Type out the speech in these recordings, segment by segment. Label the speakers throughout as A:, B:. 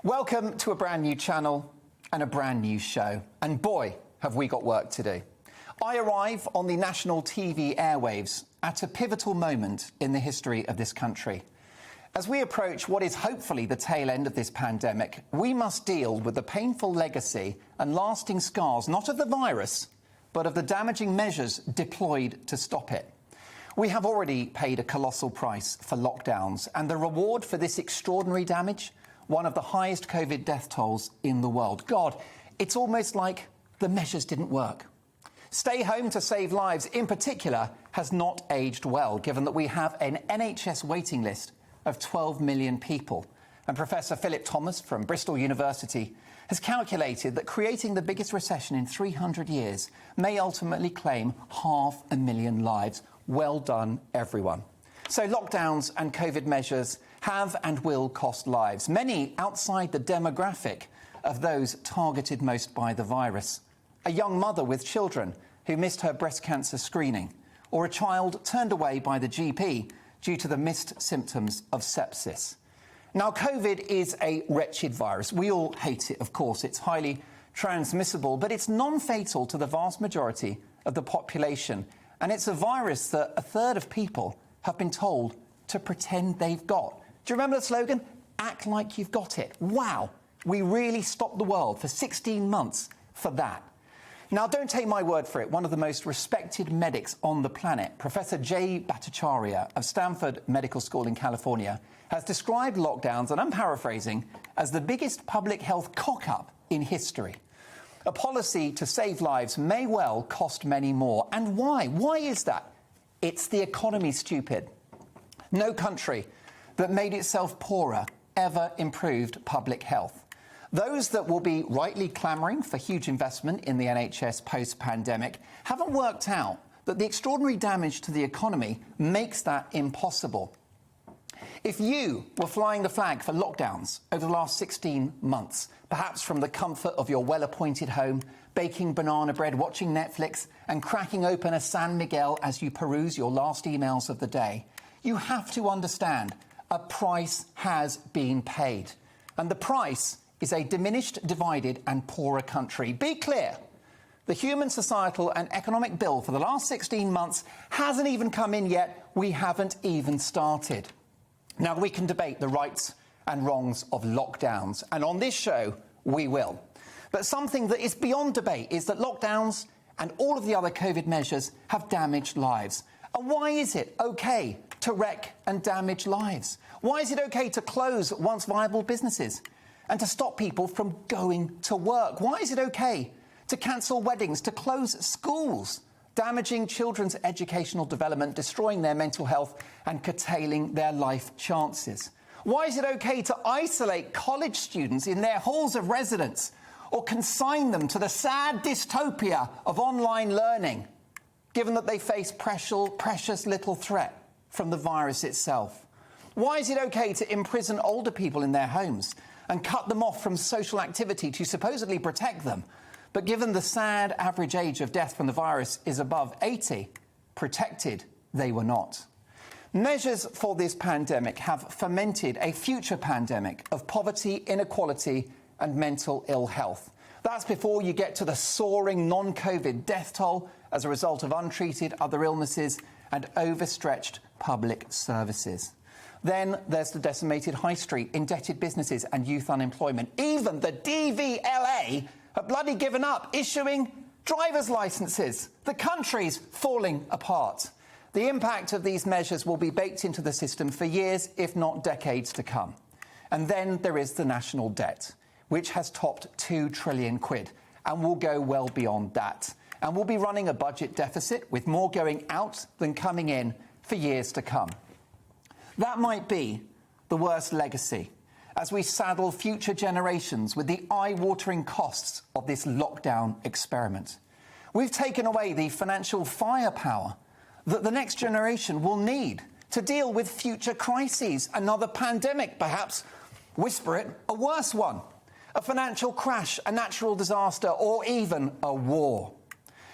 A: Welcome to a brand new channel and a brand new show. And boy, have we got work to do. I arrive on the national TV airwaves at a pivotal moment in the history of this country. As we approach what is hopefully the tail end of this pandemic, we must deal with the painful legacy and lasting scars, not of the virus, but of the damaging measures deployed to stop it. We have already paid a colossal price for lockdowns, and the reward for this extraordinary damage, one of the highest COVID death tolls in the world. God, it's almost like the measures didn't work. Stay home to save lives, in particular, has not aged well, given that we have an NHS waiting list of 12 million people. And Professor Philip Thomas from Bristol University has calculated that creating the biggest recession in 300 years may ultimately claim 500,000 lives. Well done, everyone. So lockdowns and COVID measures have and will cost lives, many outside the demographic of those targeted most by the virus. A young mother with children who missed her breast cancer screening, or a child turned away by the GP due to the missed symptoms of sepsis. Now, COVID is a wretched virus. We all hate it, of course. It's highly transmissible, but it's non-fatal to the vast majority of the population. And it's a virus that a third of people have been told to pretend they've got. Do you remember the slogan? Act like you've got it. Wow, we really stopped the world for 16 months for that. Now, don't take my word for it. One of the most respected medics on the planet, Professor Jay Bhattacharya of Stanford Medical School in California, has described lockdowns, and I'm paraphrasing, as the biggest public health cock-up in history. A policy to save lives may well cost many more. And why? Why is that? It's the economy, stupid. No country that made itself poorer ever improved public health. Those that will be rightly clamouring for huge investment in the NHS post-pandemic haven't worked out that the extraordinary damage to the economy makes that impossible. If you were flying the flag for lockdowns over the last 16 months, perhaps from the comfort of your well-appointed home, baking banana bread, watching Netflix and cracking open a San Miguel as you peruse your last emails of the day, you have to understand a price has been paid. And the price is a diminished, divided and poorer country. Be clear, the human, societal and economic bill for the last 16 months hasn't even come in yet. We haven't even started. Now, we can debate the rights and wrongs of lockdowns, and on this show, we will. But something that is beyond debate is that lockdowns and all of the other COVID measures have damaged lives. And why is it OK to wreck and damage lives? Why is it OK to close once viable businesses and to stop people from going to work? Why is it OK to cancel weddings, to close schools, damaging children's educational development, destroying their mental health and curtailing their life chances? Why is it OK to isolate college students in their halls of residence or consign them to the sad dystopia of online learning, given that they face precious little threat from the virus itself? Why is it OK to imprison older people in their homes and cut them off from social activity to supposedly protect them? But given the sad average age of death from the virus is above 80, protected they were not. Measures for this pandemic have fomented a future pandemic of poverty, inequality and mental ill health. That's before you get to the soaring non-COVID death toll as a result of untreated other illnesses and overstretched public services. Then there's the decimated high street, indebted businesses and youth unemployment. Even the DVLA have bloody given up issuing driver's licences. The country's falling apart. The impact of these measures will be baked into the system for years, if not decades to come. And then there is the national debt, which has topped £2 trillion and will go well beyond that. And we'll be running a budget deficit with more going out than coming in for years to come. That might be the worst legacy as we saddle future generations with the eye-watering costs of this lockdown experiment. We've taken away the financial firepower that the next generation will need to deal with future crises, another pandemic, perhaps, whisper it, a worse one, a financial crash, a natural disaster, or even a war.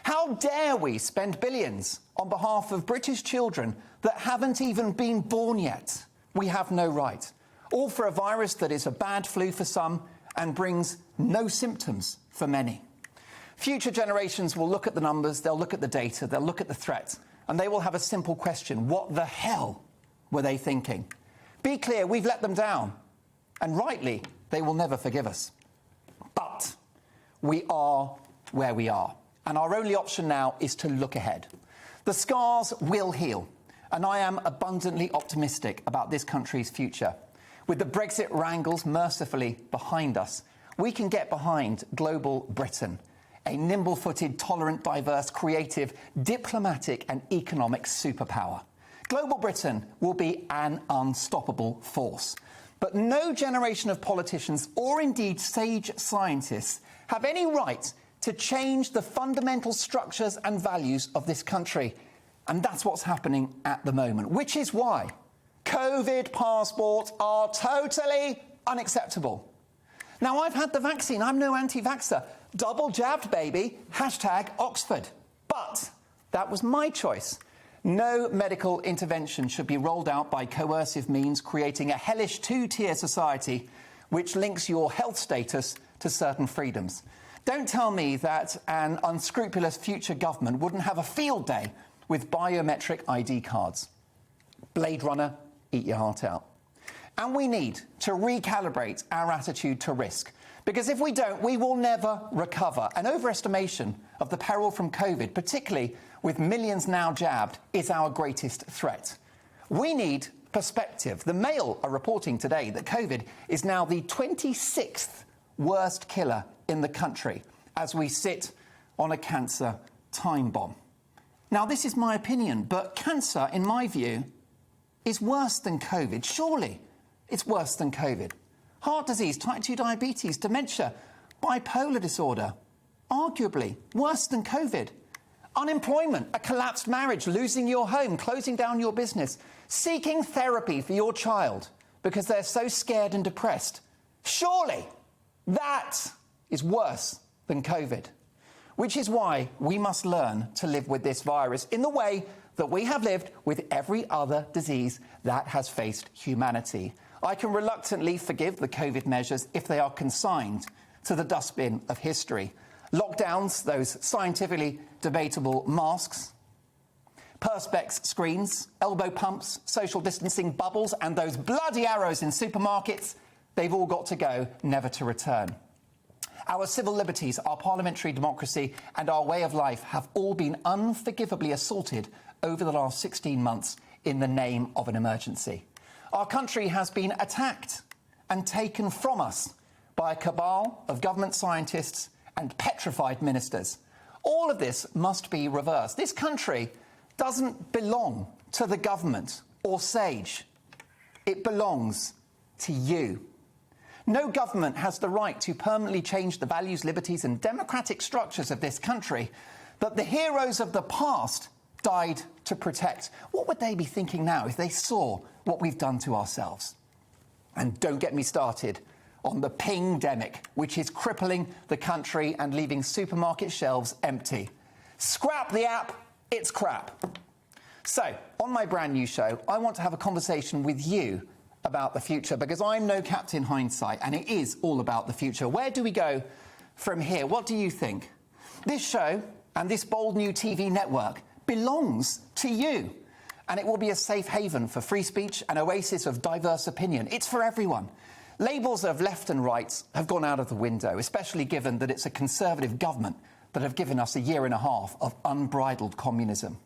A: How dare we spend billions on behalf of British children that haven't even been born yet? We have no right. all for a virus that is a bad flu for some and brings no symptoms for many. Future generations will look at the numbers, they'll look at the data, they'll look at the threats, and they will have a simple question: what the hell were they thinking? Be clear, we've let them down, and rightly, they will never forgive us. But we are where we are, and our only option now is to look ahead. The scars will heal, and I am abundantly optimistic about this country's future. With the Brexit wrangles mercifully behind us, we can get behind global Britain, a nimble-footed, tolerant, diverse, creative, diplomatic and economic superpower. Global Britain will be an unstoppable force. But no generation of politicians, or indeed sage scientists, have any right to change the fundamental structures and values of this country. And that's what's happening at the moment, which is why COVID passports are totally unacceptable. Now, I've had the vaccine. I'm no anti-vaxxer. Double jabbed, baby. Hashtag Oxford. But that was my choice. No medical intervention should be rolled out by coercive means, creating a hellish two-tier society which links your health status to certain freedoms. Don't tell me that an unscrupulous future government wouldn't have a field day with biometric ID cards. Blade Runner, eat your heart out. And we need to recalibrate our attitude to risk, because if we don't, we will never recover. An overestimation of the peril from COVID, particularly with millions now jabbed, is our greatest threat. We need perspective. The Mail are reporting today that COVID is now the 26th worst killer in the country as we sit on a cancer time bomb. Now, this is my opinion, but cancer, in my view, is worse than COVID. Surely it's worse than COVID. Heart disease, type 2 diabetes, dementia, bipolar disorder, arguably worse than COVID. Unemployment, a collapsed marriage, losing your home, closing down your business, seeking therapy for your child because they're so scared and depressed. Surely that is worse than COVID. Which is why we must learn to live with this virus in the way that we have lived with every other disease that has faced humanity. I can reluctantly forgive the COVID measures if they are consigned to the dustbin of history. Lockdowns, those scientifically debatable masks, perspex screens, elbow pumps, social distancing bubbles, and those bloody arrows in supermarkets, they've all got to go, never to return. Our civil liberties, our parliamentary democracy and our way of life have all been unforgivably assaulted over the last 16 months in the name of an emergency. Our country has been attacked and taken from us by a cabal of government scientists and petrified ministers. All of this must be reversed. This country doesn't belong to the government or sage. It belongs to you. No government has the right to permanently change the values, liberties and democratic structures of this country that the heroes of the past died to protect. What would they be thinking now if they saw what we've done to ourselves? And don't get me started on the pingdemic, which is crippling the country and leaving supermarket shelves empty. Scrap the app, it's crap. So, on my brand new show, I want to have a conversation with you about the future, because I'm no Captain Hindsight, and it is all about the future. Where do we go from here? What do you think? This show and this bold new TV network belongs to you, and it will be a safe haven for free speech, an oasis of diverse opinion. It's for everyone. Labels of left and right have gone out of the window, especially given that it's a Conservative government that have given us a year and a half of unbridled communism.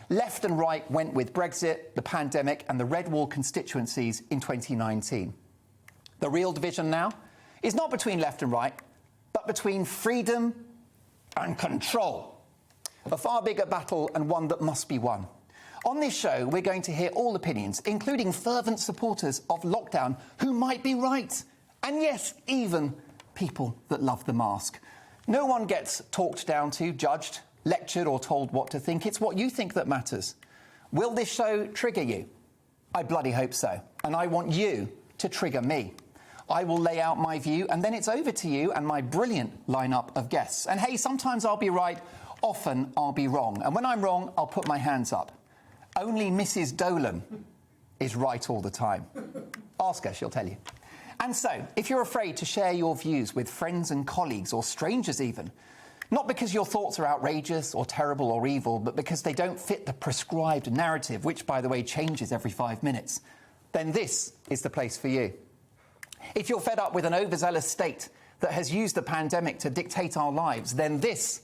A: Left and right went with Brexit, the pandemic and the Red Wall constituencies in 2019. The real division now is not between left and right, but between freedom and control. A far bigger battle, and one that must be won. On this show, we're going to hear all opinions, including fervent supporters of lockdown who might be right. And yes, even people that love the mask. No one gets talked down to, judged, lectured or told what to think. It's what you think that matters. Will this show trigger you? I bloody hope so. And I want you to trigger me. I will lay out my view, and then it's over to you and my brilliant lineup of guests. And hey, sometimes I'll be right, often I'll be wrong. And when I'm wrong, I'll put my hands up. Only Mrs. Dolan is right all the time. Ask her, she'll tell you. And so, if you're afraid to share your views with friends and colleagues, or strangers even, not because your thoughts are outrageous or terrible or evil, but because they don't fit the prescribed narrative, which, by the way, changes every 5 minutes, then this is the place for you. If you're fed up with an overzealous state that has used the pandemic to dictate our lives, then this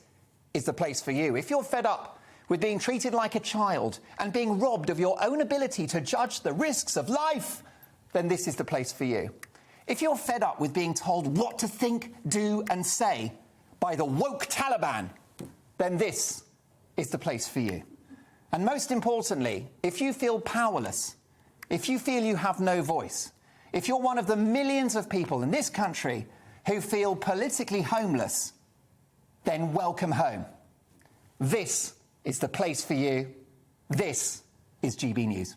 A: is the place for you. If you're fed up with being treated like a child and being robbed of your own ability to judge the risks of life, then this is the place for you. If you're fed up with being told what to think, do and say by the woke Taliban, then this is the place for you. And most importantly, if you feel powerless, if you feel you have no voice, if you're one of the millions of people in this country who feel politically homeless, then welcome home. This is the place for you. This is GB News.